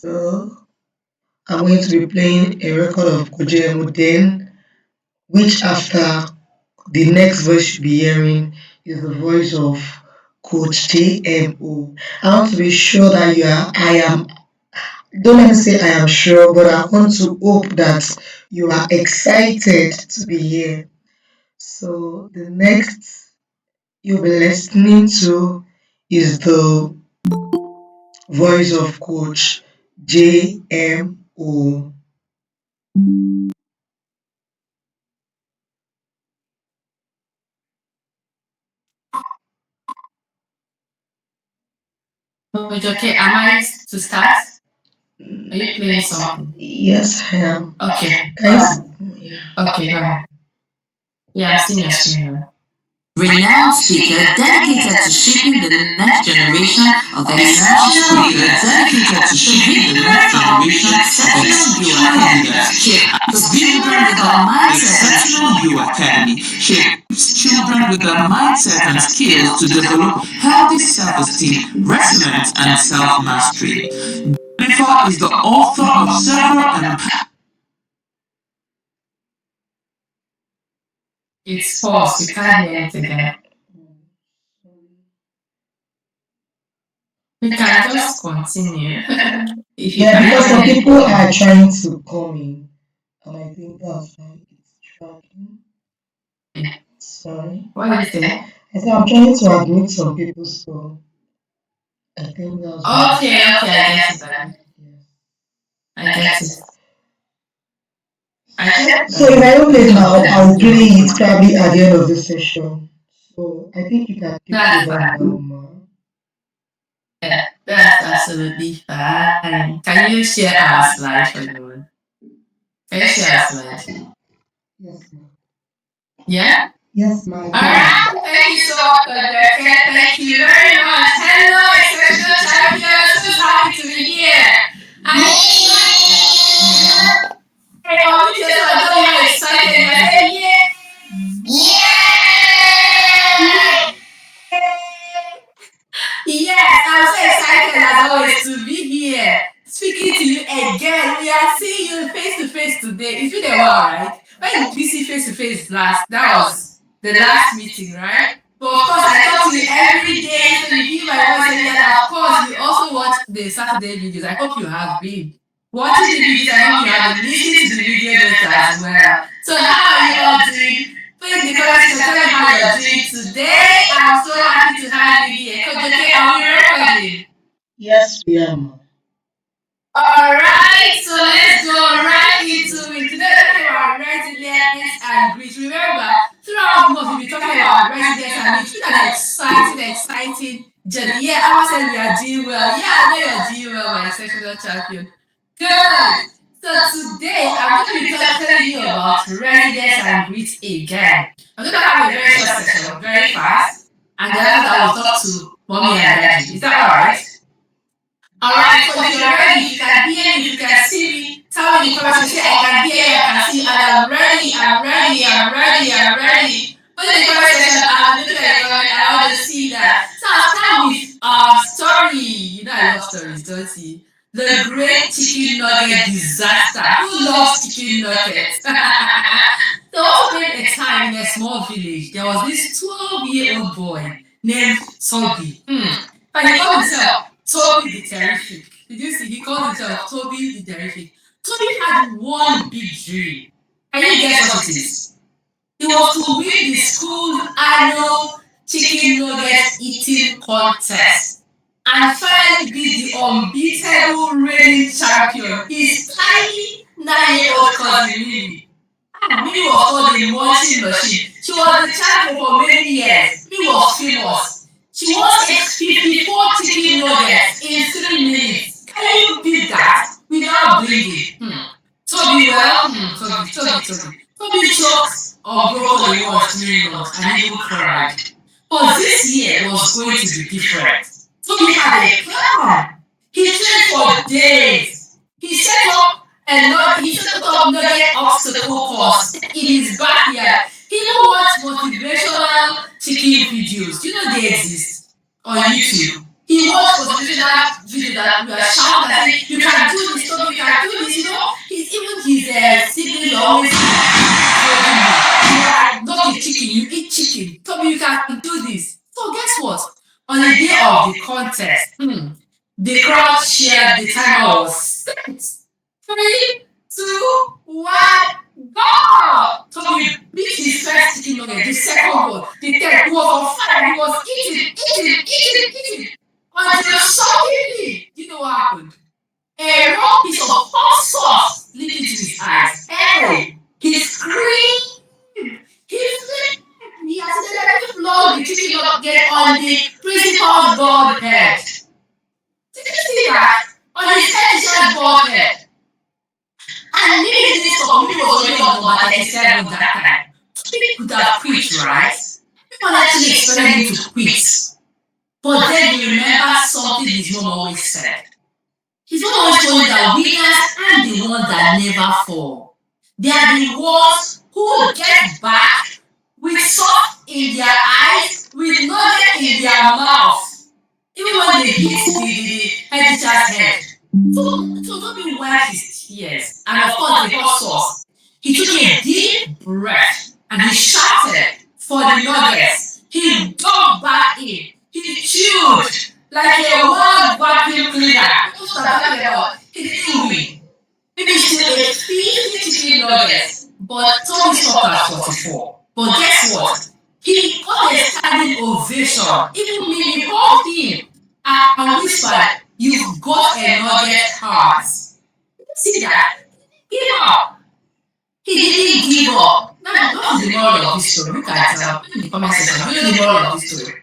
So I'm going to be playing a record of Kojemo then, which after the next voice you'll be hearing is the voice of Coach JMO. I want to be sure that I am, don't let me say I am sure, but I want to hope that you are excited to be here. So the next you'll be listening to is the voice of Coach JMO. Okay, am I to start? Are you playing something? Yes, I am. Okay. Guys, yeah. Okay, go ahead. Yeah, I'm seeing your screen now. Renowned speaker dedicated to shaping the next generation of exceptional leaders, dedicated to shaping the next generation of exceptional leaders, shapes children with the mindset. Exceptional You Academy shapes children with the mindset and skills to develop healthy self-esteem, resilience, and self-mastery. Jennifer is the author of several. It's paused. We can't hear it again. We can just continue. If you Yeah, because some can. people are trying to come in, and I think that's why it's tracking. Sorry. What did you say? I said I'm trying to admit some people, so I think that's why. Okay, okay, I get it, Daddy. Yes. I get it. I get So if I that. don't play now, I'll play it probably at the end of the session. So I think you can take That's over now, fine. ma. Yeah, that's absolutely fine. Can you share our slide for everyone? Can you share our slide? Yes, ma. Yeah? Yes, ma. Alright, thank you so much, Rebecca. Thank you very much. Hello, exceptional champions. So happy to be here. I'm Hey, unmute yourself. I know you're excited. You're saying, yeah. Yeah. Yes, I'm so excited as always to be here, speaking to you again. We are seeing you face to face today. It's been a while, right? When did we see face to face last? That was the last meeting, right? But of course, I talk to you every day, so you hear my voice every day. And of course, you also watch the Saturday videos. I hope you have been watching the videos. I hope you have been listening to the video notes as well. So, how are you all doing? Put in the comment section, tell me how you're doing today. I'm so happy to have you here. Coach, okay, are we recording? Yes, we are, ma. Alright, so let's go right into it. Today we're talking about resilience and grit. Remember, throughout the month we'll be talking about resilience and grit. It's been an exciting journey. Yeah, I said we are doing well. Yeah, I know you're doing well, my exceptional champion. Good. So today I'm going to be telling you about resilience and grit again. I'm going to have a very short session, very fast, and then after that we'll talk to mommy and daddy. Is that alright? Alright, so if you're ready, if you can hear me, if you can see me, tell me in the comment section, say I can hear you, I can see you, and I'm ready, I'm ready, I'm ready, I'm ready. Put in the comment section, I'm looking at the comment, I want to see that. So I'll start with story. You know I love stories, don't you? The Great Chicken Nugget Disaster. Who loves chicken nuggets? So once upon a time in a small village, there was this 12-year-old boy named Toby. But he called himself Toby the Terrific. Did you see? He called himself Toby the Terrific. Toby had one big dream. Can you guess what it is? It was to win the school's annual chicken nugget eating contest and finally beat the unbeatable reigning champion, his tiny 9-year-old cousin Mimi. Mimi was called the munching machine. She was the champion for many years. Mimi was famous. She once ate 54 chicken nuggets in 3 minutes. Can you beat that without bleeding? Toby, well, Toby choked on broccoli once during lunch and even cried. But this year was going to be different. Toby had a plan. He trained for days. He set up nugget obstacle course in his backyard. He even watched motivational chicken videos. Do you know they exist on YouTube? He watch motivational video that we are shouting and saying, you can do this, Toby, you can do this, even his siblings will always be encouraging him. I'm not a chicken, you eat chicken. Toby, you can do this. So guess what? On the day of the contest, the crowd cheered, the timer was set. 3, 2, 1, go! Toby beat his first chicken nugget, the second one, the third. He was on fire. He was eating until suddenly, you know what happened? A raw piece of hot sauce leaked into his eyes. Hey, he screamed. He flipped. He accidentally flung the chicken nugget on the principal's bald head. Did you see that? On his head, he had bald head. And maybe he didn't stop. Maybe he was already on number 37 that time. He could have quit, right? People actually expected him to quit. But then you remember something his mom always said. His mom always told him that winners aren't the ones that never fall. They are the ones who get back with salt in their eyes, with nugget in their mouth, even when they hit the head teacher's head. So Toby wiped his tears, and of course the hot sauce. He took a deep breath and he shouted for the nuggets. He dug back in. He chewed like a wild vacuum cleaner. What's that talking about? He didn't win. Maybe still ate 50 chicken nuggets, but Toby stopped at 44. But guess what? He got a standing ovation. Even Mimi hugged him and whispered, "You've got a nugget heart." See that? Give up. He didn't give up. Now, what is the moral of this story? Look at it in the comment section. What is the moral of this story?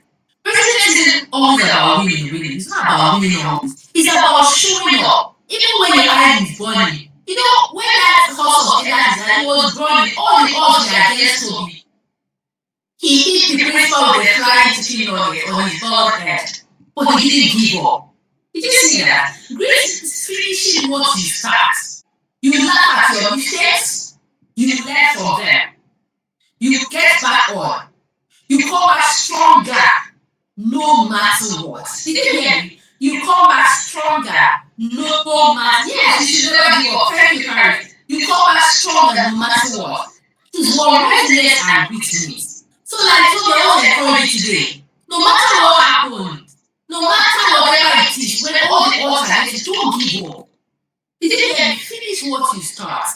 President isn't always about winning. It's not about winning always. It's about showing up. Even when your eye is burning. When that hustle that was burning, all the odds were against Toby. He hit the principal with a flying chicken nugget on his bald head. But he didn't give up. Did you see that? Grace is finishing what you start. You laugh at your mistakes. You learn from them. You get back on. You come back stronger no matter what. Did you hear me? You come back stronger no matter. Yes, you should never give up. Thank you, Carrie. You come back stronger no matter what. This is what resilience and grit means. So like so they always encourage you today. No matter what happens, no matter whatever it is, when all the odds are against you, don't give up. Did you hear me? Finish what you start.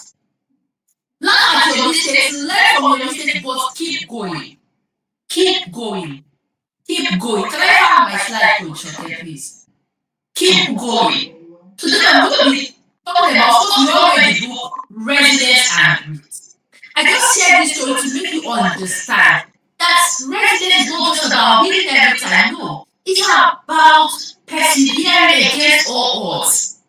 Laugh at your mistakes, learn from your mistakes, but keep going. Keep going. Keep going. Can I have my slide, Coach? Okay, please. Keep going. Today I'm going to be talking about, of course, we all read the book, Resilience and Grit. I just shared this story to make you understand that resilience is not just about winning every time. No. It's about persevering against all odds.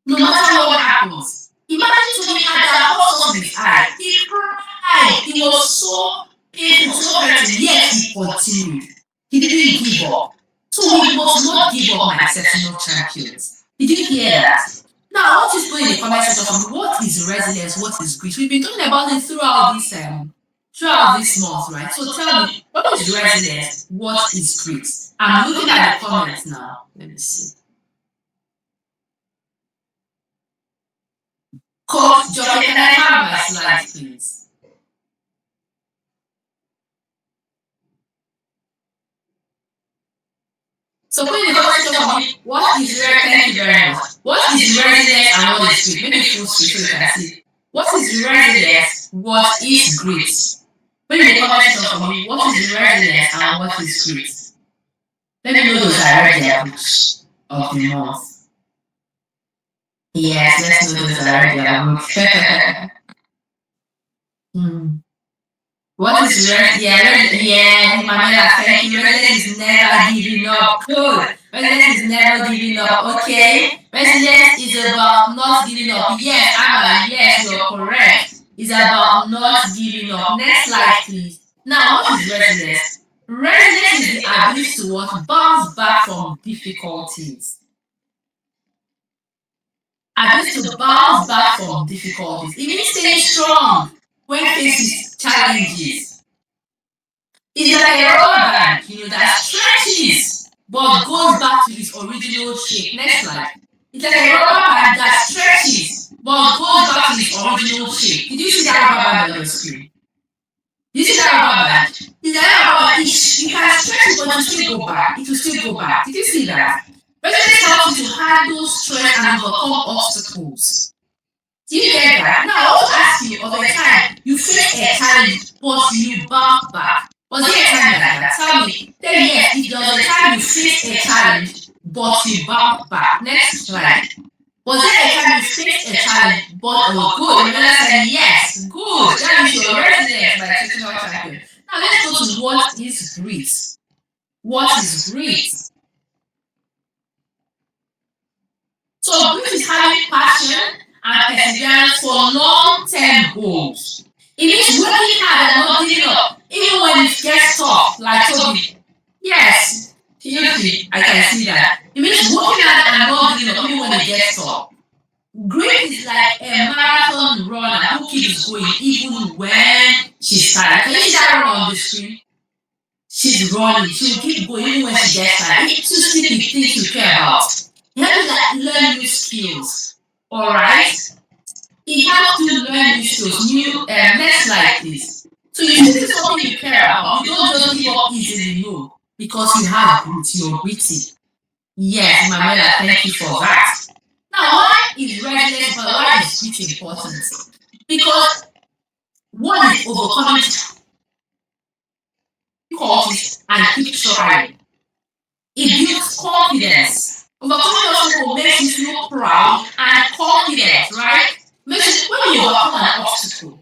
No matter what happens. Imagine Tony had that hot sauce in his eye. He cried. He was so painful, so hurting, yet he continued. He didn't give up. So we must not give up, my exceptional champions. Did you hear that? Now, I want you to put in the comment section for me, what is resilience? What is grit? We've been talking about it throughout this month, right? So tell me, what is resilience? What is grit? I'm looking at the comments now. Let me see. Coach Jockey, can I have my slides, please? So put in the comment section for me, what is resilience? Thank you very much. What is resilience and what is grit? Maybe full screen so you can see. What is resilience? What is grit? Put in the comment section for me, what is resilience and what is grit? Let me know those I read their books of the month. Yes, let's know those I read their books. What is resilience? Yeah, Mamela, thank you. Resilience is never giving up. Good. Resilience is never giving up. Okay. Resilience is about not giving up. Yes, Amma, yes, you're correct. It's about not giving up. Next slide, please. Now, what is resilience? Resilience is the ability to what? Bounce back from difficulties. Ability to bounce back from difficulties. It means staying strong when faced with challenges. It's like a rubber band, that stretches but goes back to its original shape. Next slide. It's like a rubber band that stretches but goes back to its original shape. Did you see that rubber band on your screen? Did you see that rubber band? Is that rubber band? You can stretch it, but it will still go back. It will still go back. Did you see that? Resilience helps you to handle stress and overcome obstacles. Do you get that? Now, I want to ask you of a time you faced a challenge, but you bounced back. Was there a time like that? Tell me. Then yes, if there was a time you faced a challenge, but you bounced back. Next slide. Was there a time you faced a challenge, but good? And then I said yes, good. That means you're resilient, like exceptional champion. Now let's go to what is grit. What is grit? So grit is having passion and perseverance for long-term goals. It means working hard and not giving up, even when it gets tough, like Toby. Yes, seriously, I can see that. It means working hard and not giving up, even when it gets tough. Grit is like a marathon runner who keeps going even when she's tired. Can you see that runner on the screen? She's running. She'll keep going even when she gets tired. It's to stick with things you care about. You have to learn new skills. Alright? It helps you learn new skills. Next slide, please. So you see something you care about. You don't just give up easily, no. Because you have grit. You're gritty. Yes, Mamela, thank you for that. Now, why is resilience, but why is grit important? Because one is overcoming difficulties and keep trying. It builds confidence. Overcoming obstacles makes you feel proud and confident, right? Makes you, when you overcome an obstacle,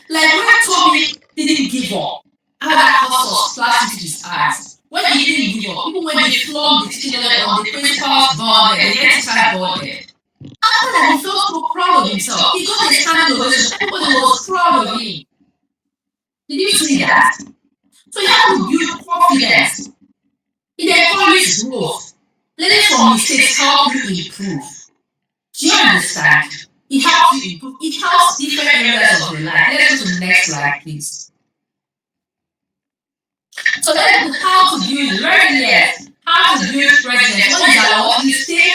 like when Toby didn't give up, how that caused us splash into his eyes. When he didn't give up, even when they flogged the teacher on the principal's board, the head teacher's board, after that, he felt so proud of himself. He got a standing ovation. Everybody was proud of him. Did you see that? So you have to build confidence. It encourages growth. Learning from mistakes helps you improve. Do you understand? It helps you improve. It helps different areas of your life. Let's go to the next slide, please. So let's look how to build resilience. How to build resilience. What is that? What you stay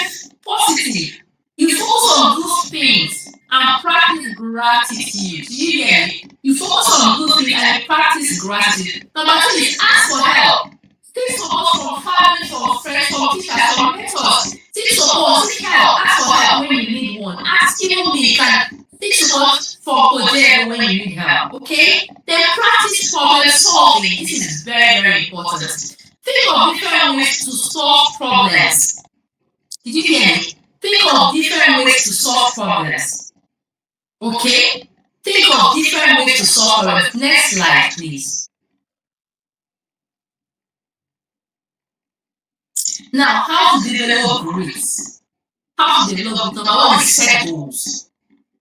positive. You focus on good things and practice gratitude. Do you get it? You focus on good things and practice gratitude. Number two is ask for help. Seek support from family, from friends, from teachers, from mentors. Seek support, seek help, ask for help when you need one. Ask even me, you can seek support from Kojero when you need help. Okay? Then practice problem solving. This is very, very important. Think of different ways to solve problems. Did you hear me? Think of different ways to solve problems. Okay? Think of different ways to solve problems. Next slide, please. Now, how to develop grit? How to develop grit? Number one is set goals.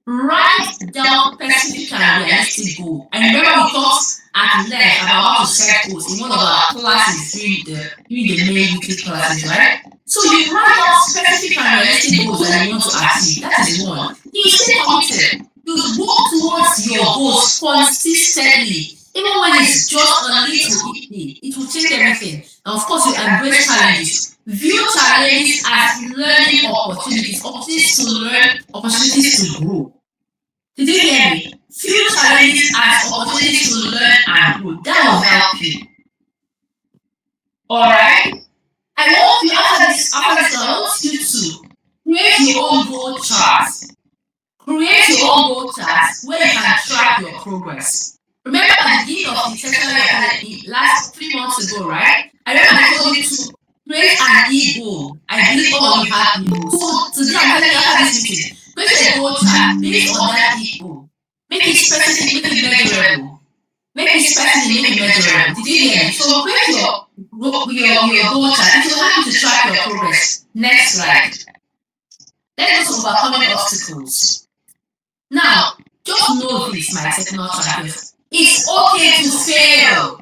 Write down specific and realistic goals. And remember, we talked at length about how to set goals in one of our classes during the main weekly classes, right? So you write down specific and realistic goals that you want to achieve. That is one. You stay committed. You work towards your goals consistently. Even when it's just a little bit, it will change everything. And of course, you embrace challenges. View challenges as learning opportunities to learn, opportunities to grow. Did you hear me? View challenges as opportunities to learn and grow. That will help you. Alright? I want you, after this, I want you to create your own goal charts. Create your own goal charts where you can track your progress. Remember at the beginning of the Technical Academy last 3 months ago, right? I remember I told you to create an e-goal. I believe all of you have e-goals. So today I'm telling you after this meeting, create a goal chart based on that e-goal. Make it specific, make it measurable. Make it specific, make it measurable. Did you hear me? So create your goal chart. It will help you to track your progress. Next slide. Let's go to overcoming obstacles. Now, just know this, my technical champions. It's okay to fail.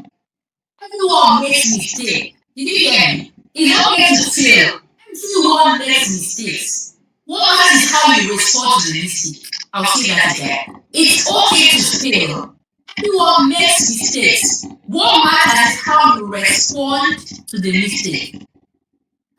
Everyone makes mistakes. Did you hear me? It's okay to fail. Everyone makes mistakes. What matters is how you respond to the mistake. I'll say that again. It's okay to fail. Everyone makes mistakes. What matters is how you respond to the mistake.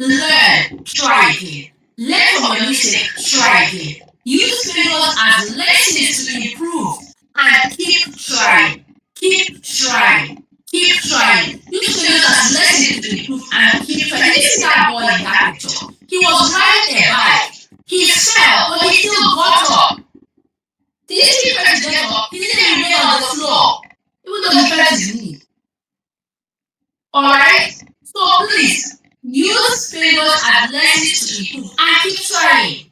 Learn, try again. Learn from your mistake, try again. Use failures as lessons to improve and keep trying. Keep trying. Keep trying. Use failures as lessons to improve and keep trying. Did you see that boy in that picture? He was riding a bike. He fell, but he still got up. Did you see him try to get up? He didn't remain on the floor, even though he hurt his knee. Alright? So please, use failures as lessons to improve and keep trying.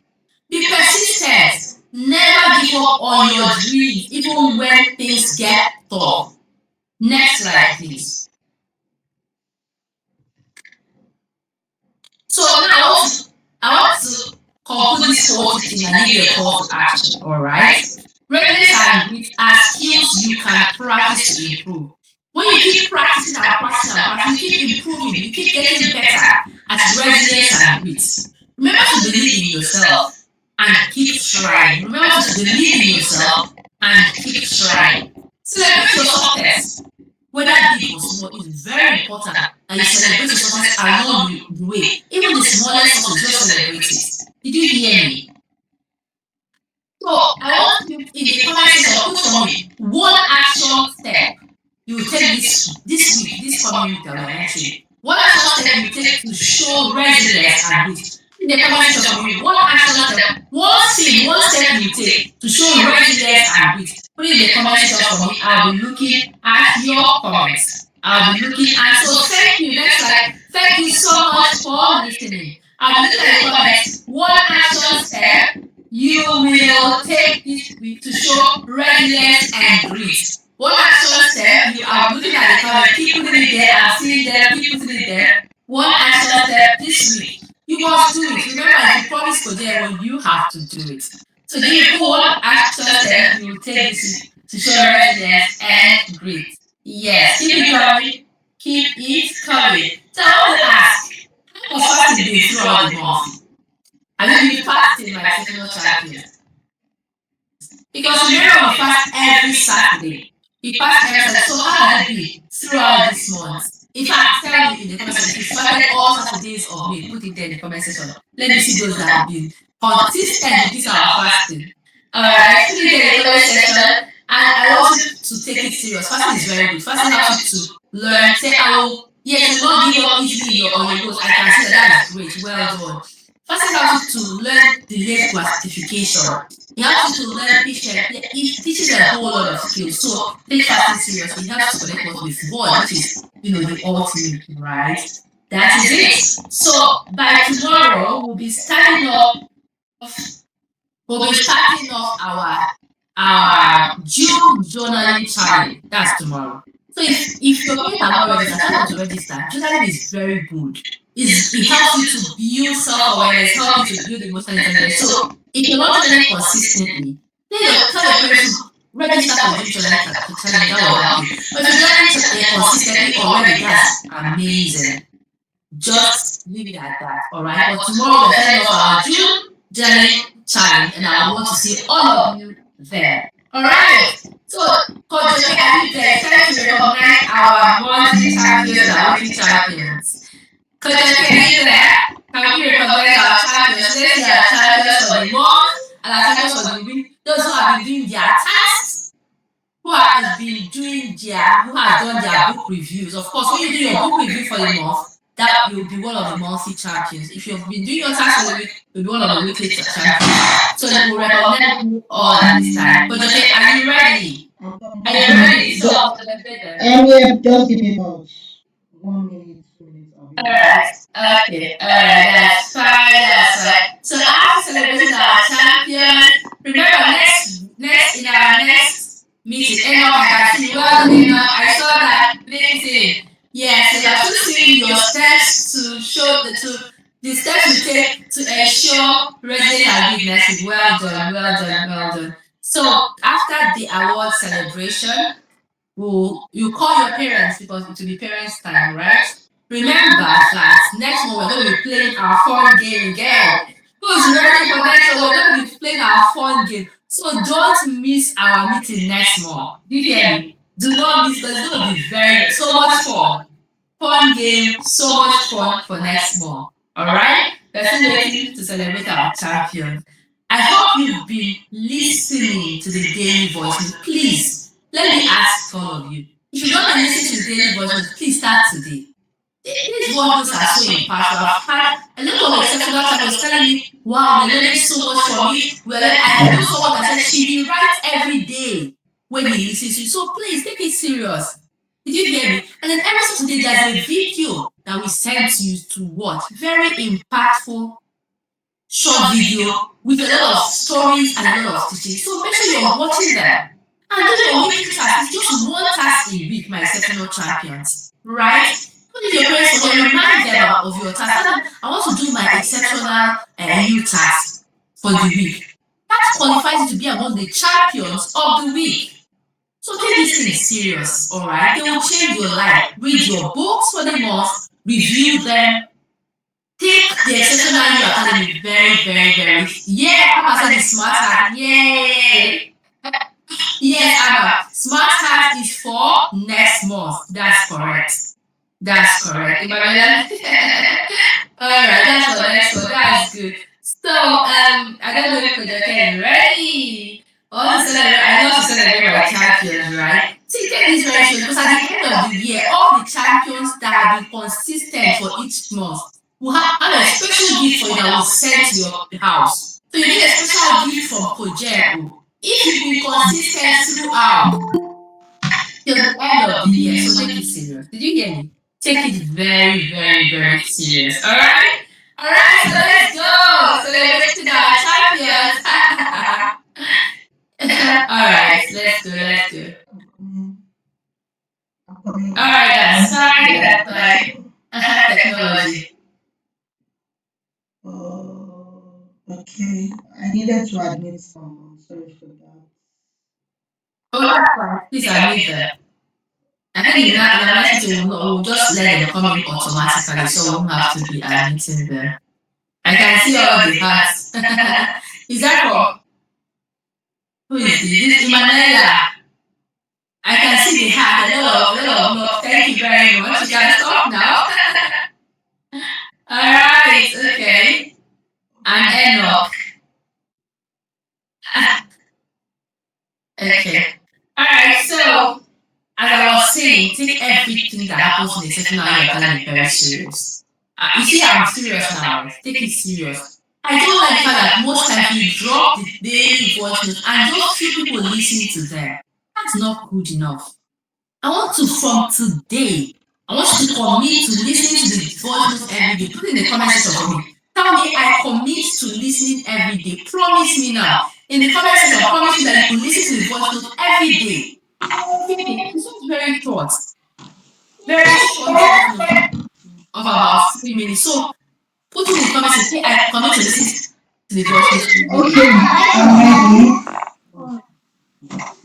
Be persistent. Never give up on your dreams, even when things get tough. Next slide, please. So now I want to conclude this whole teaching and give you a call to action. Alright? Readiness and grit are skills you can practice to improve. When you keep practicing and practicing and practicing, you keep improving, you keep getting better at resilience and grit. Remember to believe in yourself and keep trying. Remember to believe in yourself and keep trying. Celebrate your success. Whether big or small, is very important that you celebrate your success along the way. Even the smallest success, just celebrate it. Did you hear me? So I want you in the comment section put for me one action step you will take this week, this coming week that we are entering. One action step you take to show resilience and grit. In the comment section for me, one action step, one thing, one step you take to show resilience and grit. Put it in the comment section for me. I'll be looking at your comments. I'll be looking at. So thank you. Next slide. Thank you so much for listening. I'll be looking at the comments. One action step you will take this week to show resilience and grit. One action step, you are looking at the comment, keep putting it there, I'm seeing them, keep putting it there. One action step this week. You must do it. Remember, if you promise to them, you have to do it. So then you put one action step you will take this week to show resilience and grit. Yes, keep it coming. Keep it coming. So I want to ask, how was fasting been throughout the month? Have you been fasting like seasonal champions? Because remember, we fast every Saturday. We fast every Saturday. So how has it been throughout this month? In fact, tell me in the comment section. If you fasted all Saturdays of May, put it there in the comment section. Let me see those that have been consistent with this our fasting. Alright, put it there in the comment section. And I want you to take it serious. Fasting is very good. Fasting helps you to learn. Say, yes, you don't give up easily on your goals. I can see that is great. Well done. Fasting helps you to learn delayed gratification. It helps you to learn patience. It teaches a whole lot of skills. So take fasting seriously. It helps you to connect with God, which is, the ultimate, right? That is it. So by tomorrow, we'll be starting off our June journaling challenge. That's tomorrow. So if your parents are not registered, tell them to register. Journaling is very good. It helps you to build self-awareness, helps you to build emotional intelligence. So if you're not journaling consistently, then tell your parents to register for the journaling challenge. That will help you. But if you're journaling consistently already, that's amazing. Just leave it at that. Alright. But tomorrow we're starting off our June journaling challenge, and I want to see all of you there. Alright. So, Coach Joke, are you there? It's time to recognize our monthly champions and our weekly champions. Coach Joke, are you there? Can we recognize our champions? Let's see our champions for the month and our champions for the week. Those who have been doing their tasks, who has done their book reviews. Of course, when you do your book review for the month, that will be one of the monthly champions. If you've been doing your tasks for the week, you'll be one of the weekly champions. So we'll recognize you all at this time. But okay, are you ready? Are you ready? So, Just give me about 1 minute, 2 minutes. alright, okay, alright, that's fine, that's fine. So after celebrating our champion, remember next in our next meeting, Enoch, I can see well done, Enoch. I saw that LinkedIn. Yes, so you have to see your steps to show the steps you take to ensure resilience and weaknesses. Well done, well done, well done. So after the award celebration, you call your parents because it will be parents' time, right? Remember that next month we're going to be playing our fun game again. Who's ready for next month? We're going to be playing our fun game. So don't miss our meeting next month. Do you hear me? Do not miss because it's going to be so much fun. Fun game, so much fun for next month. All right? We're still waiting to celebrate our champions. I hope you've been listening to the daily voice note. Please, let me ask all of you. If you've not been listening to the daily voice notes, please start today. These voice notes are so impactful. I've had a lot of exceptional champions telling me, wow, we're learning so much from it. I know someone that said he writes every day when he listens to it. So please take it serious. Did you hear me? And then every Saturday, there's a video that we send to you to watch. Very impactful short video with a lot of stories and a lot of teaching. So make sure you're watching them. And do your weekly task. It's just one task a week, my exceptional champions. Right? Even if your parents forget, remind them of your task. Tell them, I want to do my exceptional you task for the week. That qualifies you to be among the champions of the week. So take this thing serious, all right? They will change your life. Read your books for the month, review them, take the exceptional you academy very, very, very. Yeah, Abba said the smart hack. Yay! Yes, Abba. Smart hack is for next month. That's correct. That's correct. Emmanuel. All right, that's for next month. That's good. So, I don't know if Kojoke is ready. I love to celebrate my champions, right? See, take this very serious because at the end of the year, all the champions that have been consistent for each month will have a special gift for you that will send to your house. So you get a special gift from Kojeko if you've been consistent throughout till the end of the year. So take it serious. Did you hear me? Take it very, very, very serious. All right? All right, so let's go. Celebrating our champions. All right, let's go. Let's go. All right, guys. Sorry that technology. Okay. I needed to admit someone. Sorry for that. Oh, that's fine. Please admit them. I think in our next meeting, we'll just let them come in automatically, so we won't have to be admitting them. I can see all the hearts. Is that for who is this? This Imanella. I can see the heart. A lot of love. Thank you very much. You can stop now. All right. Okay. And Enoch. Okay. All right. So, as I was saying, take everything that happens in the session now you're telling me very serious. You see, I'm serious now. Take it serious. I don't like the fact that most times we drop the daily voice notes and just few people listen to them. That's not good enough. I want to, from today, I want you to commit to listening to the voice notes every day. Put it in the comment section for me. Tell me I commit to listening every day. Promise me now. In the comment section, promise me that you will listen to the voice notes every day. It's just very short. Very short voice note of about 3 minutes. So put it in the comment section. Say I commit to listen to the voice notes every day. Okay, I'm ready.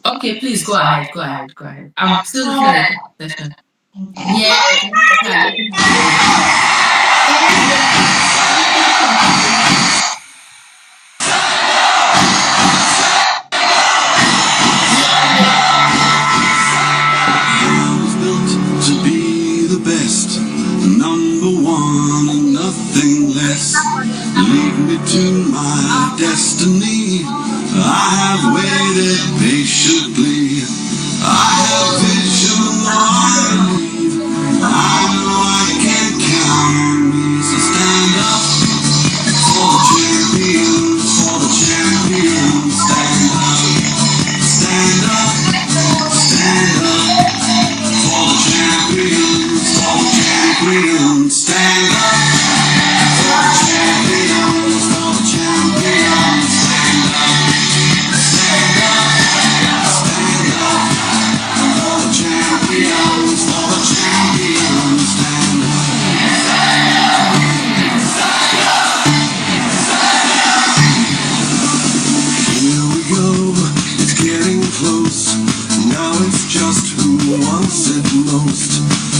Okay, please go ahead. Go ahead. Go ahead. I'm still looking at the session. Yeah, yeah, Was built to be the best, number one and nothing less. Lead me to my destiny. I have waited patiently. I have vision I need. I know I can count on me. So stand up for the champions, for the champions. Stand up, stand up, stand up. For the champions, for the champions, stand up. For the champions, for the champions, stand up. Stand up, stand up. For the champions, for the champions, stand up. Here we go, it's getting close. Now it's just who wants it most.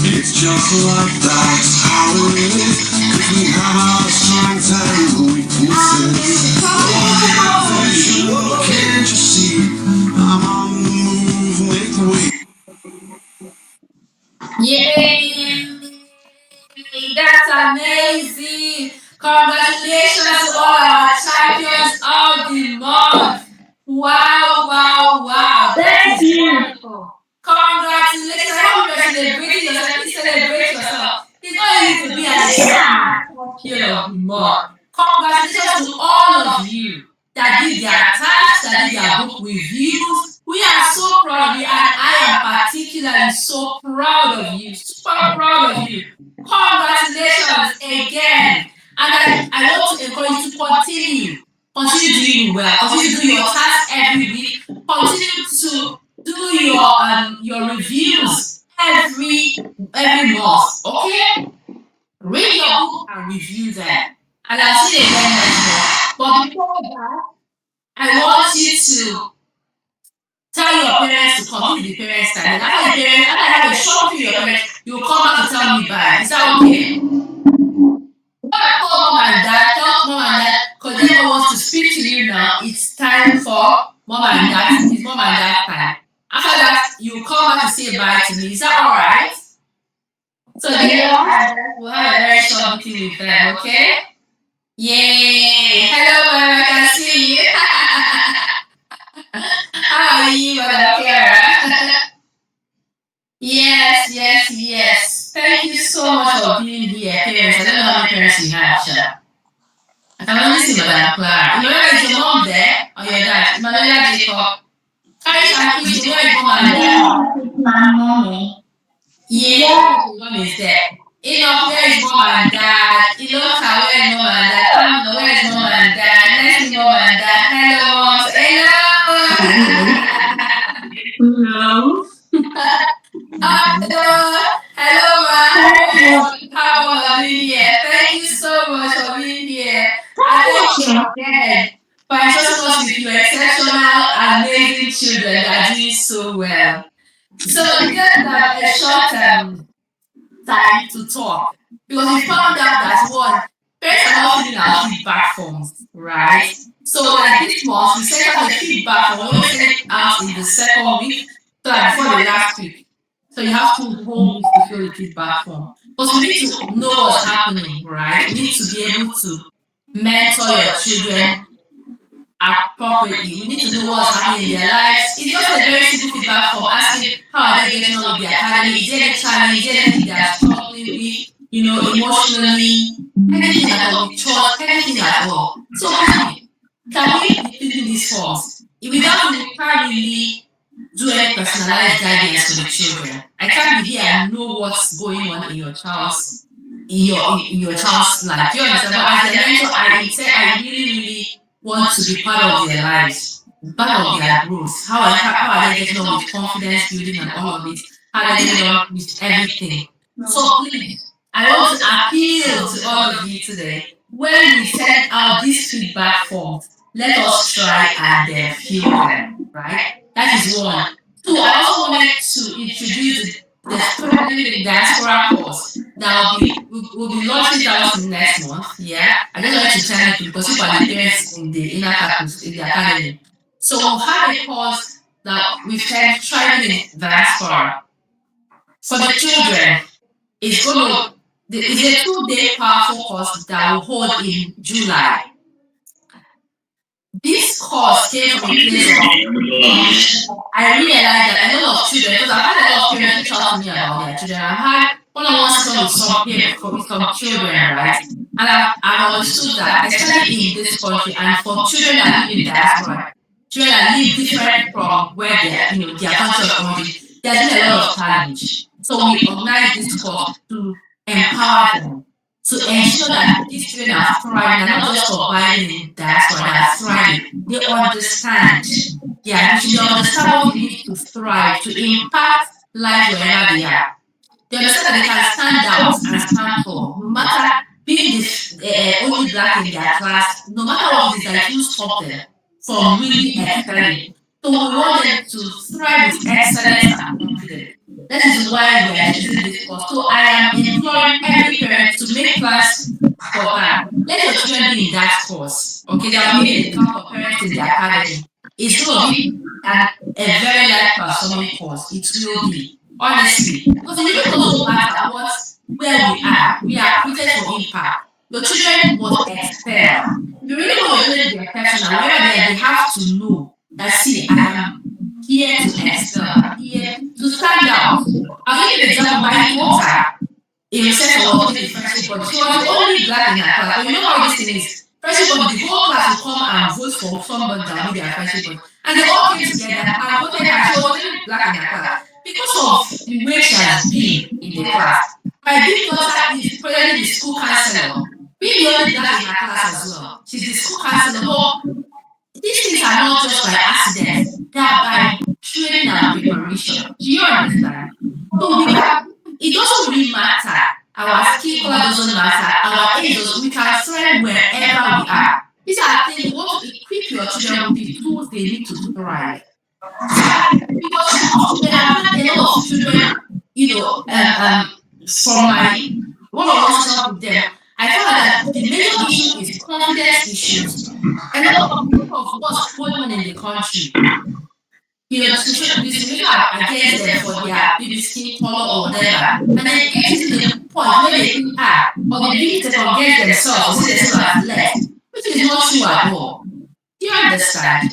It's just like that's how it is. Cause we have our strengths and weaknesses. Oh, vision, can't you see? I'm on the move, make way. Yay! That's amazing. Congratulations to all our champions of the month. Wow, wow, wow. That Thank is you. wonderful. Congratulations. I hope you are celebrating yourself. Please celebrate yourself. It's not easy to be at the Yeah. champion of the month. Congratulations to all of you that did their tasks, that did their book reviews. We are so proud of you, and I am particularly so proud of you, super proud of you. Congratulations again. And I want to encourage you to continue. Continue doing well. Continue to do your tasks every week. Continue to do your reviews every month. Okay? Read your book and review them. And I'll see you again next month. But before that, I want you to tell your parents to come. This is the parents' time. Then after I have a short meeting with your parents, you'll come back to tell me bye. Is that okay? Call mom and dad. Tell mom and dad, because Demo wants to speak to you now. It's time for mom and dad. It's mom and dad time. After that, you come back to say bye to me. Is that all right? So yeah, we'll have a very short meeting with them. Okay? Yay! Hello, mom. I can see you. How are you, Madam Clara? Yes, yes, yes. Thank you so much for being here, parents. I don't know how many parents you have, Sha. I can only see Madam Clara. Emanuela, is your mom there? Or your dad? Emanuela Jacob. Karis and Christy, where is mom and dad? My mommy. Yeah, mom is there. Enoch, where is mom and dad? Iloka, where is mom and dad? Amino, where is mom and dad? Let's see mom and dad. Hello, moms. Hello. No. Hello. Hello, ma. How are you here? Thank you so much for being here. And thank you again for entrusting us with your exceptional, amazing children that are doing so well. So we just have a short time to talk because we found out that one, parents are not filling our feedback forms, right? So like this month, we sent out a feedback form. We only sent it out in the second week, so like before the last week. So you have 2 whole weeks to fill the feedback form. Because we need to know what's happening, right? We need to be able to mentor your children appropriately. We need to know what's happening in their lives. It's just a very simple feedback form asking how are they getting on with the academy, is there any challenge, is there anything they are struggling with, emotionally, anything at all, with church, anything at all. So please, can we be filling these forms? We can't really do any personalized guidance for the children. I can't be here and know what's going on in your child's in your child's life. Do you understand? But as a mentor, I really, really want to be part of their lives, part of their growth. How are they getting on with confidence building and all of it? How are they getting on with everything? So please, I want to appeal to all of you today. When we send out these feedback forms, let us try and fill them, right? That is one. Two, I also wanted to introduce the Storytelling in Diaspora course that will be launching it out next month. Yeah, I just wanted to tell you because people are the parents in the inner campus in the academy. So we'll have a course that we've said Thriving in Diaspora for the children. It's a 2-day powerful course that will hold in July. This course came from a place of I realized that a lot of children, because I've had a lot of parents reach out to me about their children. I've had one-on-one session with some children, right? And I've understood that, especially in this country, and for children that live in diaspora, children that live different from where their country of origin, there's been a lot of challenge. So we organize this course to empower them, to ensure that these children are thriving, and not just surviving in diaspora, they are thriving. They understand. Yeah, they should understand what it means to thrive, to impact life wherever they are. They understand that they can stand out and stand tall, no matter being the only black in their class, no matter what it is that you stop them from really excelling. So we want them to thrive with excellence and confidence. That is why we are introducing this course. So I am imploring every parent to make plans for that. Let your children be in that course. Okay, there will be a discount for parents in the academy. It's going to be a very life transforming course. It will be, honestly, because it really doesn't matter where we are. We are created for impact. Your children must excel. If you really want your children to be exceptional, wherever they are, they have to know that, see, I am here to excel. I'm here to stand out. I'll give you an example. My daughter, in recession, was doing the friendship body. She was the only black in her class. But you know how this thing is. Friendship body, the whole class will come and vote for somebody that will be their friendship body. And they all came together and voted her. She was the only black in her class. Because of the way she has been in the class. My big daughter is presently the school counselor. Being the only black in her class as well. She's the school counselor. But these things are not just by accident. They are by training and preparation. Do you understand? So we can, it doesn't really matter. Our skin color doesn't matter. Our age doesn't. We can thrive wherever we are. These are things you want to equip your children with the tools they need to thrive. So because a lot of children, I've had a lot of children, you know, from my one-on-one session with them, I found out that the major issue is confidence issues. A lot of because of what's going on in the country, discrimination against them for their maybe skin color or whatever. And then it gets to the point where they think, or they begin to second guess themselves or see themselves as less, which is not true at all. Do you understand?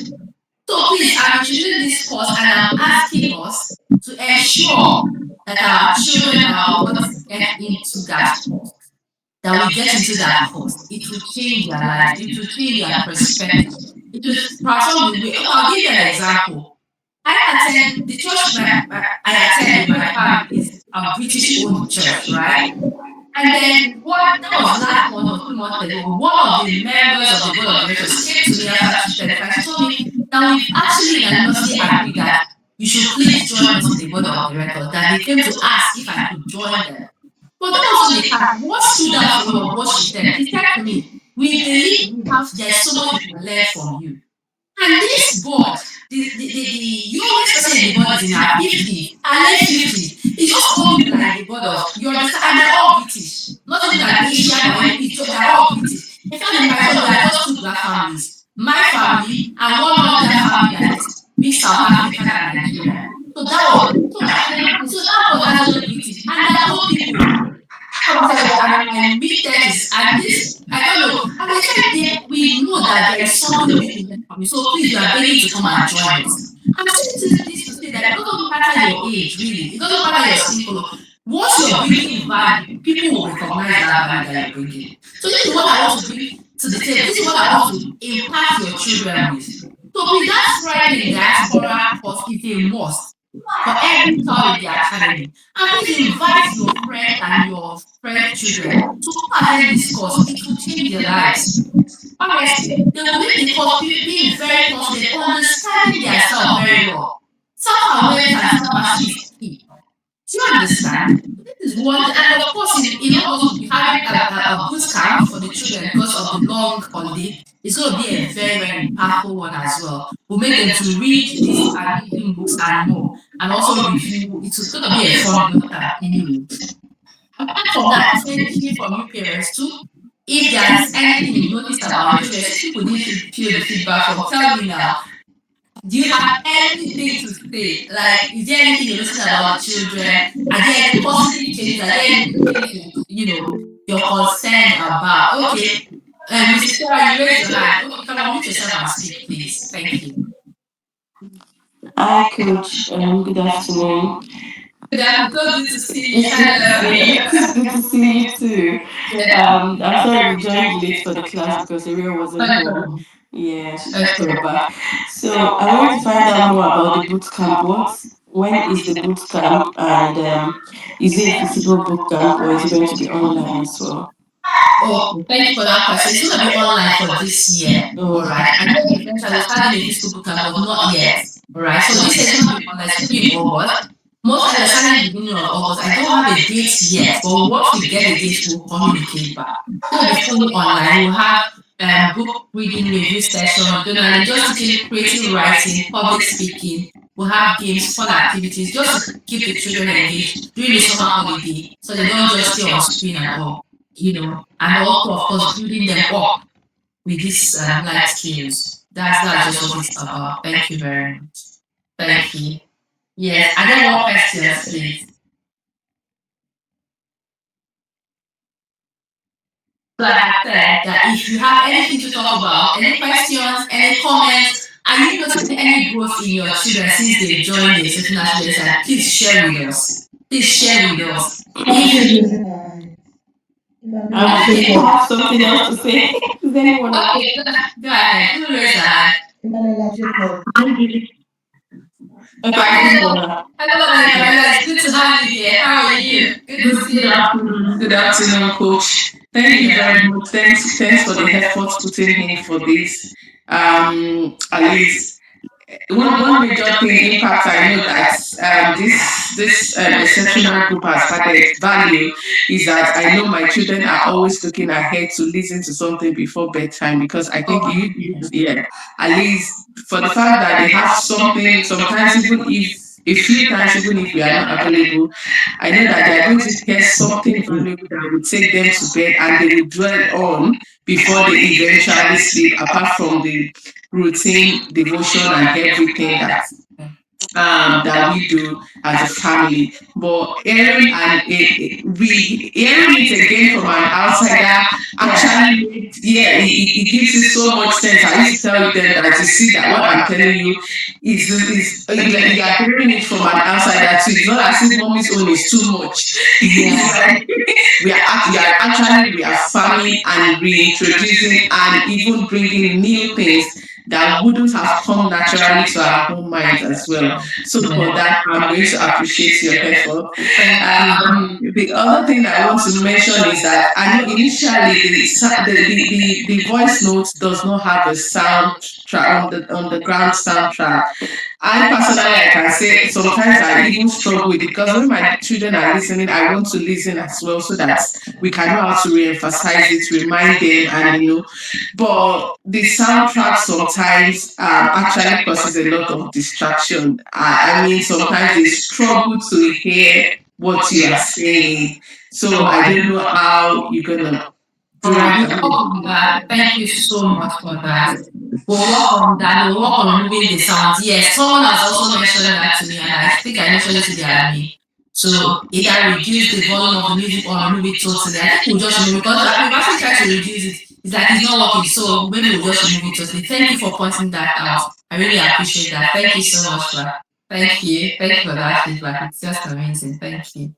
So please, I'm introducing this course and I'm asking us to ensure that our children, our boys get into that course. That we get into that course. It will change their lives. It will change their perspective. It will transform the way. I'll give you an example. I attend the church I attend with my family is a British owned church, right? And then what that was last month or 2 months ago, one of the members of the board of directors came to me after church and she told me that we've actually unanimously agreed that you should please join us in the board of directors. That they came to ask if I could join them. But that wasn't the part. What stood out for me was what she said. She said to me, we believe there's so much we can learn from you. And this board, the youngest person in the board is in her 50s, her late 50s. It's just all people like the board of, you understand? And they're all British. Not even an Asian or anything, so they're all British. In fact, in my family, we are just two black families. My family and one other family that is mixed South African and Nigerian. So that was, so that board has only British. And they're old people. I'm in my mid 30s, and this, I don't know. And they said, we know that there is something we can learn from you. So please, we are begging to come and join us. I'm saying this to say that it doesn't matter your age, really. It doesn't matter your skin color. Once you're bringing value, people will recognize that value that you're bringing. So this is what I want to bring to the table. This is what I want to impact your children with. So please, that thriving in diaspora course is a must for every child in the academy. And please invite your friends and your friend children to come attend this course. It will change their lives. Honestly, they will leave the course being very confident, understanding themselves very well. Self-awareness and self-mastery is key. Do you understand? This is one, and of course, in August, we'll be having a boot camp for the children because of the long holiday. It's going to be a very, very impactful one as well. We'll make them to read these amazing books and more, and also review. It's going to be a fun anyway. Apart from that, it's going to hear from you parents too. If there's anything you noticed about your children, since people didn't feel the feedback from, tell me now. Do you have anything to say? Like, is there anything you noticed about the children? Are there any positive changes? Are there any things you're concerned about? Okay, Mrs. Sarah, you raised your hand. Okay, come on, mute yourself and speak, please. Thank you. Hi, Coach. Good afternoon. Good afternoon. So good to see you. Hello. It's good to see you too. Yeah. I'm sorry we joined late for the class because Ariel wasn't home. Yeah, she's just got back. So I wanted to find out more about the boot camp. When is the boot camp, and is it a physical boot camp or is it going to be online as well? Oh, thank you for that question. It's going to be online for this year. Oh, All right. I know eventually we'll start doing a physical boot camp, but not yet. All right. So this year is going to be online. It's going to be in August. Most likely starting in the beginning of August. I don't have a date yet, but once we get a date, we'll communicate back. It's going to be fully online. We'll have book reading, review session, journaling, just teaching creative writing, public speaking. We'll have games, fun activities, just to keep the children engaged during the summer holiday, so they don't just stay on screen and all. And also, of course, building them up with these life skills. That's just what it's about. Thank you very much. Thank you. Yes, I don't want questions, please. So I had said that if you have anything to talk about, any questions, any comments, and you notice any growth in your children since they've joined the exceptional children side, please share with us. Please share with us. If Emmanuel is raising her hand. Emmanuel I'm is sure okay, you raising have her something else to say. Is anyone else? okay, go ahead. Who raised their hand? Emmanuel Jacob. Okay, Hi, I think hello. Hello, Madam Emanuela. It's good to have you here. How are you? Good to see Good you. afternoon. Good afternoon, Coach. Thank you Yeah. very much. Thanks for the efforts putting in for this. At least one major thing impact I know that this exceptional group has added value is that I know my children are always looking ahead to listen to something before bedtime, because I think Oh, you yeah, at least for the fact that they have something, sometimes even if a few times, even if we are not available, I know that they are going to hear something valuable that will take them to bed and they will dwell on before they eventually sleep, apart from the routine devotion and everything that we do as a family. But hearing it again from an outsider yeah. actually makes, yeah, it gives it so much sense. I used to tell them that, you see, that what I'm telling you is like you are hearing it from an outsider too. It's not as if mommy's own is too much. It's Yeah. like we are actually reaffirming and reintroducing and even bringing new things that wouldn't have come naturally to our own minds as well. So for Yeah. that, I'm going to appreciate your effort. Thank you. The other thing I want to mention is that I know initially the voice note does not have a soundtrack on the ground soundtrack. I personally, I can say sometimes I even struggle with it, because when my children are listening, I want to listen as well so that we can know how to re-emphasize it, remind them, and but the soundtrack sometimes actually causes a lot of distraction. I mean, sometimes they struggle to hear what you are saying. So I don't know how you're gonna All do right, it. we'll work on that. Thank you so much for that. We'll work on that. We'll work on removing the sounds. Yes, someone has also mentioned that to me, and I think I mentioned it to the admin. So either reduce the volume of the music or remove it totally. I think we'll just remove it because we've actually tried to reduce it. It's like it's not working. So maybe we'll just remove it totally. Thank you for pointing that out. I really appreciate that. Thank you so much for thank you. Thank you for that feedback. It's just amazing. Thank you.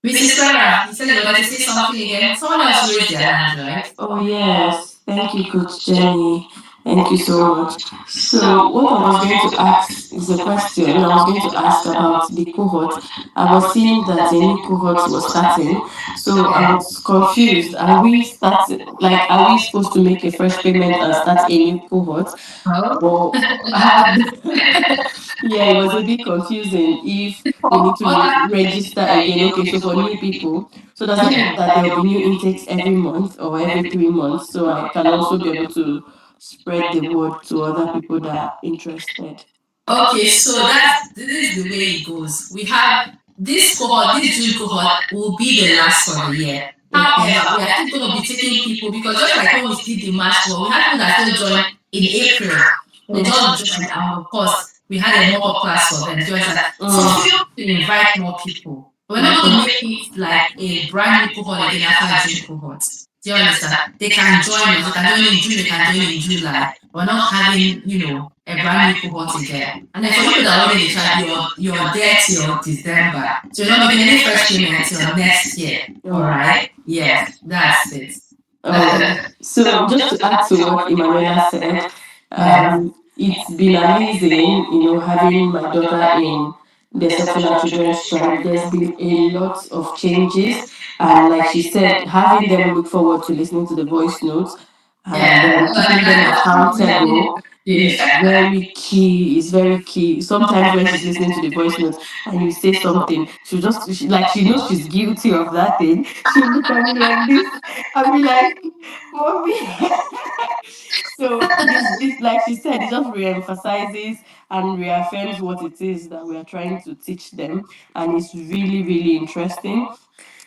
Mrs. Clara, you said you wanted to say something again. Someone else raised their hand, right? Oh, yes. Thank you, Coach Jenny. Thank you so much. So, what I was going to ask is a question. I was going to ask about the cohort. I was seeing that a new cohort was starting. So, I Yeah. was confused. Are we starting, like, are we supposed to make a fresh payment and start a new cohort? Oh. Or how? Yeah, it was a bit confusing if we need to All that register again. Okay, so for new people, so does that mean yeah. that there will be new intakes every month or every 3 months? So I can also be able to spread the word to other people that are interested. Okay, so that's this is the way it goes. We have this cohort, this June cohort will be the last for the year. However, we are still going to be taking people because just like when we did the March cohort, we had people that still joined in April. They just joined, and of course, we had a mock-up class for them. Do you understand? So Mm. feel free to invite more people. We're not going to make it like a brand new cohort again after June cohort. Do you understand? They can join us. They can join in June. They can join in July. We're not having, a brand new cohort again. And then for you that are already in the child, you're there till December. So you're not making any fresh payment till next year. All Oh. right? Yes, that's it. All right. So just to add to what Emanuela said, Yeah. it's been amazing, having my daughter in the exceptional children's tribe. There's been a lot of changes, and like she said, having them look forward to listening to the voice notes and Yeah. keeping them accountable is Yeah. very key. Is very key. Sometimes when she's listening to the voice notes and you say something, like she knows she's guilty of that thing. She'll look at me like this. I'll be like, mommy. So this, like she said, it just re-emphasizes and reaffirms what it is that we are trying to teach them, and it's really, really interesting.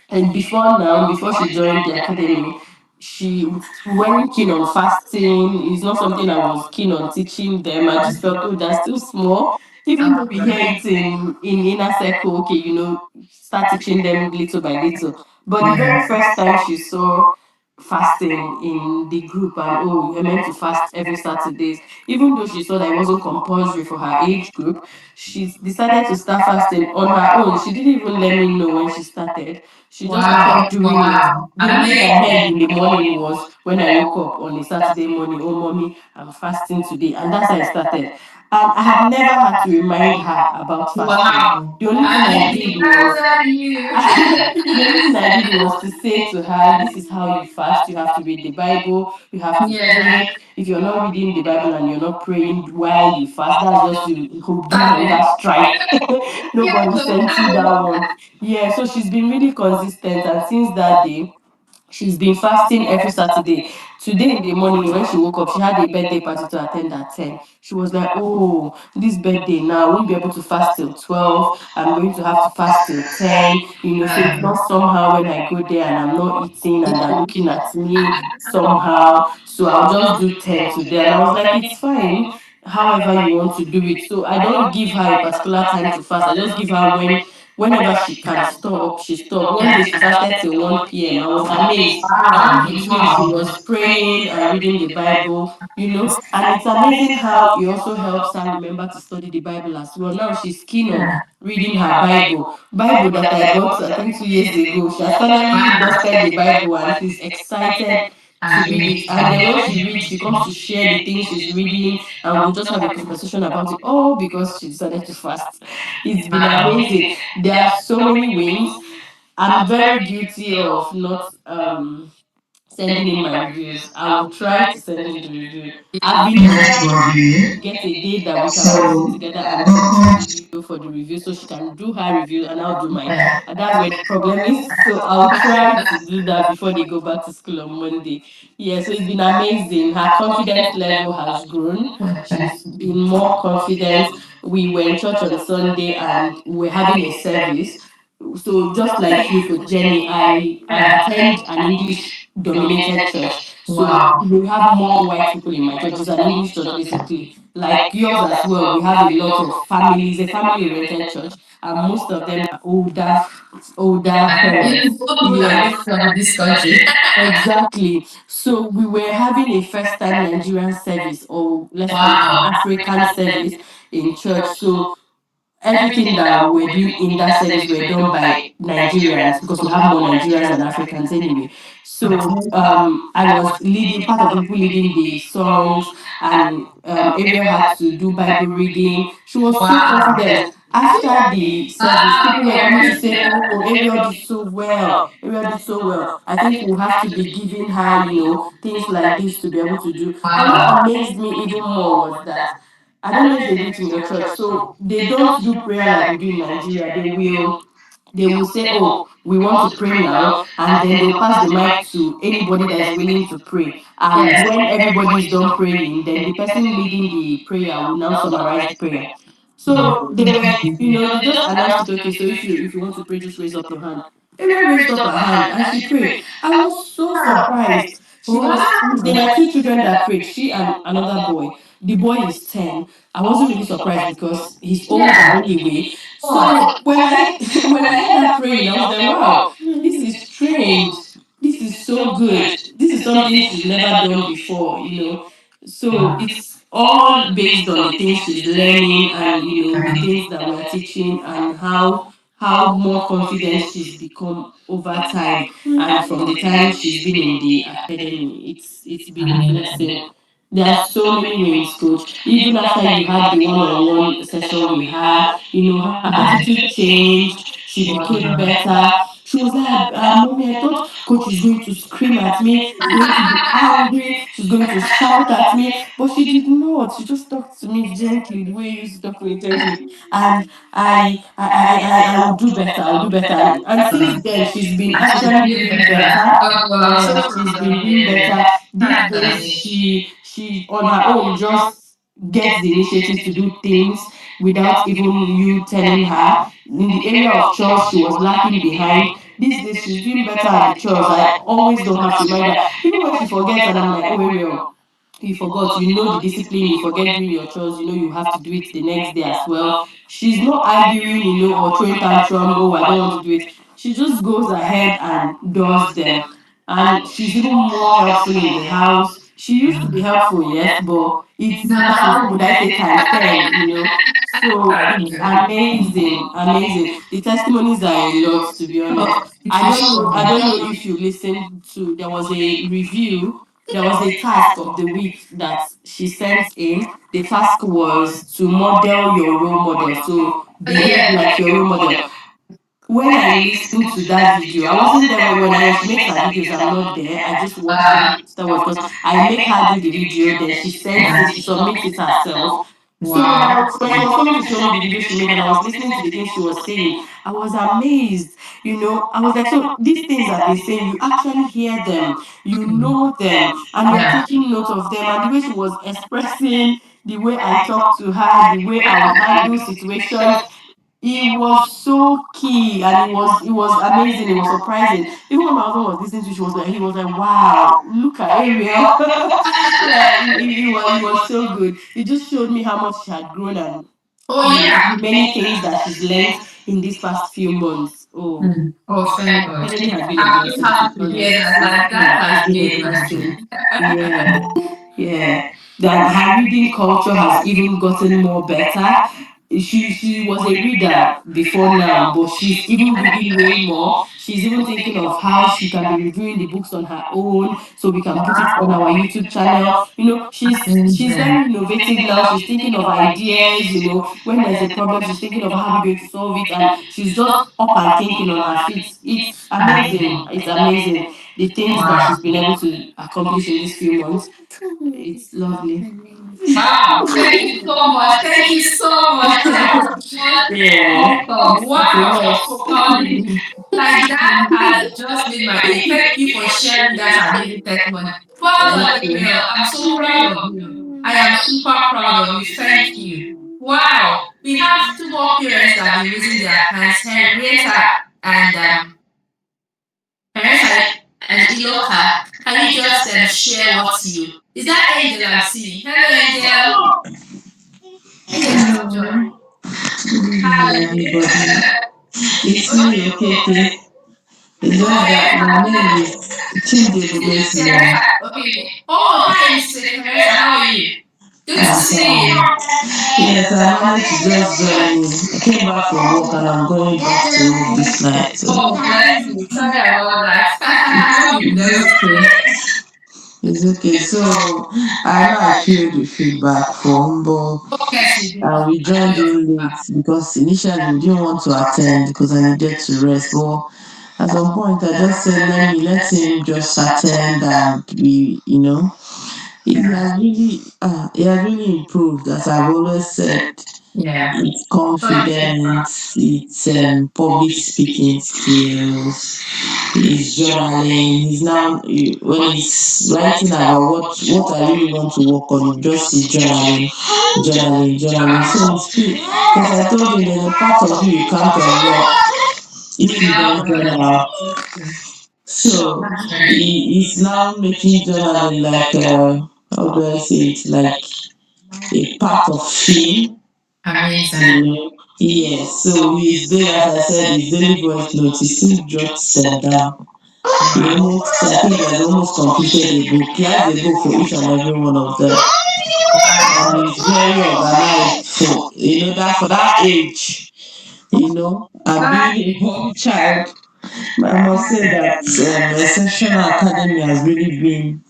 And before now, before she joined the academy, she weren't keen on fasting. It's not something I was keen on teaching them. I just felt, oh, they're still small. Even though we hear it in inner circle, okay, start teaching them little by little. But the very first time she saw fasting in the group, and oh, you're meant to fast every Saturdays. Even though she saw that it wasn't compulsory for her age group, she decided to start fasting on her own. She didn't even let me know when she started. She just started Wow. doing it. Wow. The news I heard in the morning was when I woke up on a Saturday morning, oh mommy, I'm fasting today. And that's how it started. And I had never had to remind her about fasting. Wow. The only thing I did Amazing. was Well done, you. the only thing I did was to say to her, this is how you fast. You have to read the Bible, you have to Yeah. pray. If you're not reading the Bible and you're not praying while you fast, that's just you being on Family. that strike. Yeah, Nobody so sent you that one. Yeah, so she's been really consistent, and since that day, she's been fasting every Saturday. Today in the morning, when she woke up, she had a birthday party to attend at 10. She was like, oh, this birthday now, I won't be able to fast till 12. I'm going to have to fast till 10. So it's not somehow when I go there and I'm not eating and they're looking at me somehow. So I'll just do 10 today. And I was like, it's fine, however you want to do it. So I don't give her a particular time to fast. I just give her whenever she can stop, she stopped. One day she fasted till 1 p.m. I was amazed. In wow. between, she Wow. was praying and reading the Bible. And it's amazing how it also helps her remember to study the Bible as well. Now she's keen on reading her Bible that I bought, I think 2 years ago. She has finally dusted the Bible and she's excited to read it. And then when she reads, she comes to share the things she's reading, and we'll just have a conversation about it, all because she decided to fast. It's been amazing. There are so many wins. I'm very guilty of not sending in my reviews. I will try to send in the review. I've been Nice to trying have you to here. get a day that we can all sit So, together and do welcome. video for the review, so she can do her review and I'll do mine. And that's where the problem is. So I'll try to do that before they go back to school on Monday. Yeah, so it's been amazing. Her confidence level has grown. She's been more confident. We were in church on Sunday and we're having a service. So just like you, Coach Jenny, I attend an English dominated church. So Wow. we have more white people in my church. It's an English church basically, like yours as well. We have a lot of families, a family oriented church, and most of them are older parents. Old people are Yes, making of this country. exactly. So we were having a first time Nigerian service, or let's call it an Wow. African service in church. So everything that we're doing in that service were done by Nigerians, because we have more Nigerians than Africans anyway. So I was leading, part of the people leading the songs, and Ariel had to do Bible reading. She was so confident. Wow. After the service, Wow. people were coming to say, oh, Ariel did so well. Ariel did so well. I think we'll have to be giving her, things like this to be able to do. And what Wow. amazed me even more was that, I don't know if they do it in your church. So they don't do prayer like we do in Nigeria. They will say, oh, we want to pray now, and then they'll pass the mic to anybody that is willing to pray. And Yes. when everybody is done praying, then the person leading the prayer will now summarize the prayer. So they just announced it. Okay, so if you want to pray, just raise up your hand. Ariel raised up her hand and she prayed. I was so surprised. There were two children that prayed, she and another boy. The boy is 10. I wasn't really surprised because he's older Yeah. anyway. So Oh. when I when I heard her praying, I was like, wow, this is strange. This is so good. This is something she's never done before. So it's all based on the things she's learning, and the things that we are teaching, and how more confident she's become over time, and from the time she's been in the academy. It's been a blessing. There are so many wins, coach. Even after you had the one-on-one session with her, her attitude changed. She became better. She was like, mommy, I thought coach is going to scream at me. She's going to be angry. She's going to shout at me. But she did not. She just talked to me gently, the way you used to talk to me gently. And I will do better. I'll do better. And since then, she's been actually doing better. Oh, Yeah, wow. she's been doing better. These days, she on her own just gets the initiative to do things without even you telling her. In the area of chores, she was lacking behind. These days, she's doing better at the chores. I always don't have to remind her. Even when she forgets, and I'm like, oh, Ariel, you forgot. You know the discipline. You forget doing your chores. You have to do it the next day as well. She's not arguing, or throwing tantrum. Oh, I don't want to do it. She just goes ahead and does them. and she's even more helpful in the house. She used to be helpful, yes, but it's now she's, would I say, times 10, you know. So it's amazing, amazing. The testimonies are a lot, to be honest. I don't know if you listened to, there was a review, there was a task of the week that she sent in. The task was to model your role model. So behave like your role model. When I listened to that video, I wasn't there when she makes her videos. I'm not there. I just watch them afterwards because I make her do the video. Then she sends it, she submits it herself. So when she was coming to show me the video she made, and I was listening to the things she was saying, I was amazed. You know, I was like, so these things that they're saying, you actually hear them, you know them, and you're taking note of them. And the way she was expressing, the way I talk to her, the way I would handle situations, it was so key, and it was amazing, it was surprising. Even when my husband was listening to it, he was like, wow, look at Ariel. Yeah, it was so good. It just showed me how much she had grown, and Oh the yeah. many things that she's learned in these past few months. Oh, Oh, thank God. definitely has been a I'm so blessing, to happy be to hear honest. that. Like that Yeah, it's has been a made my blessing. day. Yeah, yeah. Then her reading culture has even gotten more better. She was a reader before now, but she's even reading way more. She's even thinking of how she can be reviewing the books on her own, so we can put it on our YouTube channel. You know, she's very innovative now. She's thinking of ideas. You know, when there's a problem, she's thinking of how we're going to solve it, and she's just up and thinking on her feet. It's amazing. It's amazing the things that she's been able to accomplish in these few months. It's lovely. Wow. Thank you so much. Thank you so much. One Yeah, awesome. it's a Wow. lot. Profoundly. Like that has just made my day. Thank you for sharing that amazing testimony. Well done, Thank you. Ariel. I'm so proud of you. I am super proud of you. Thank you. Wow. We have two more parents that have been raising their hands, Henrietta and Henrietta and Iloka. Can you just share what you? Is that Angel I'm seeing? Hello, Angel. Angel has joined. Hello, good evening, Hi. everybody. It's me, Okay. Okeke. It's just Okay. that my name is This Chindebube is Simon. Henrietta. Okay. Oh, hi, Mrs. Henrietta. How are you? Good to I'm see you. fine. Yes, I managed to just join in. I came back from work and I'm going back to work this night. So Oh, bless you. Sorry about that. I hope you've it's noticed. okay. It's okay. So I know I feel the feedback for Humble Oh, yes, you do. and we I know joined your in late feedback. because initially we didn't want to attend because I needed to rest. But at some point I just said let him just attend and it has really improved, as I've always said. Yeah. It's Solid feedback. confidence, it's public speaking skills, he's journaling. He's now when he's writing about what I really want to work on, you just see journaling, journaling, journaling. So it's because I told him there's a part of you can't unlock if you Without don't journal. So he's now making journaling like how do I say it, like a part of him. amazing. You know, yes. So his daily, as I said, his daily voice notes, he still jots them down. I think he has almost completed a book. He has a book for each and every one of them, and he's very organized that for that age. And being a boy child, I must say that Exceptional Academy has really been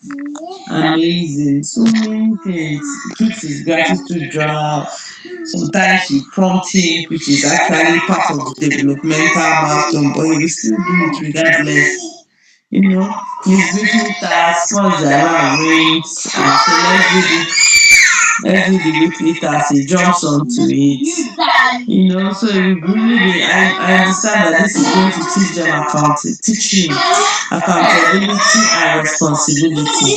amazing. So many things. He keeps his gratitude journal. Sometimes you prompt him, which is actually part of the developmental milestone, but he will still do it regardless. His weekly task, once the alarm rings, and say, let's do the weekly task, he jumps onto it. So it will really be, I understand that this is going to teach him accountability and responsibility.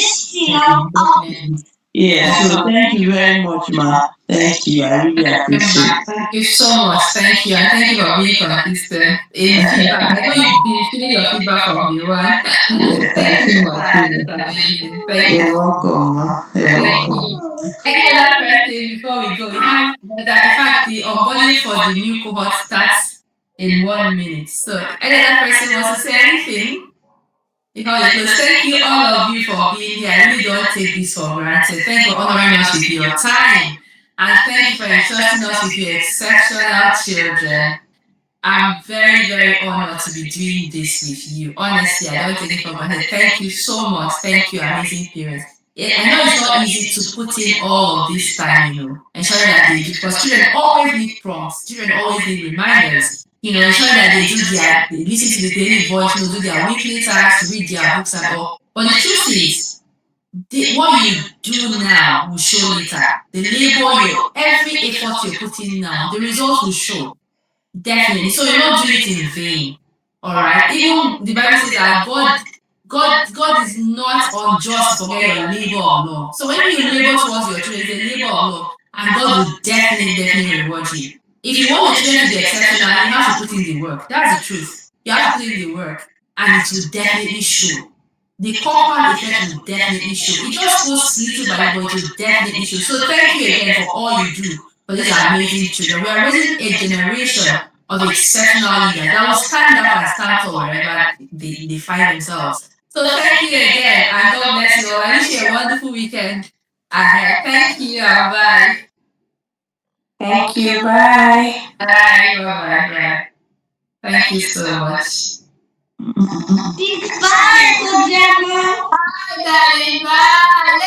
Definitely. Yeah, so thank you very much, ma. Thank you. I really appreciate Thank you so much. Thank you. And thank you for being consistent in feedback. I know you've been feeling your feedback from day one. Yes, I Thank you feel for my that. feeling. That's amazing. Thank you. You're welcome, ma. You're Thank welcome. you. Any other person before we go? We have that. In fact, the onboarding for the new cohort starts in 1 minute. So, any other person wants to say anything we call it close. Thank you, all of you, for being here. I really don't take this for granted. Thank you for honoring us with your time. And thank you for entrusting us with your exceptional children. I'm very, very honored to be doing this with you. Honestly, I don't take it for granted. Thank you so much. Thank you, amazing parents. I know it's not easy to put in all of this time, ensuring that they do, because children always need prompts, children always need reminders, ensuring that they listen to the daily voice notes, do their weekly tasks, read their books and all. But the truth is, what you do now will show later. The labor, every effort you're putting now, the results will show. Definitely. So you're not doing it in vain. All right. Even the Bible says that God is not unjust to forget your labor of love. So when you labor towards your children, it's a labor of love, and God will definitely reward you. If you want your children to be exceptional, you have to put in the work. That's the truth. You have to put in the work, and it will definitely show. The compound effect will definitely show. It just goes little by little, but it will definitely show. So thank you again for all you do for these amazing children. We are raising a generation of exceptional leaders that will stand up and stand tall wherever they find themselves. So thank you again, and God bless you all. I wish you a wonderful weekend ahead. Thank you, and bye. Thank you. Bye. Bye, bye, bye. Thank you so much. Bye, Kojamo. Bye, darling. Bye.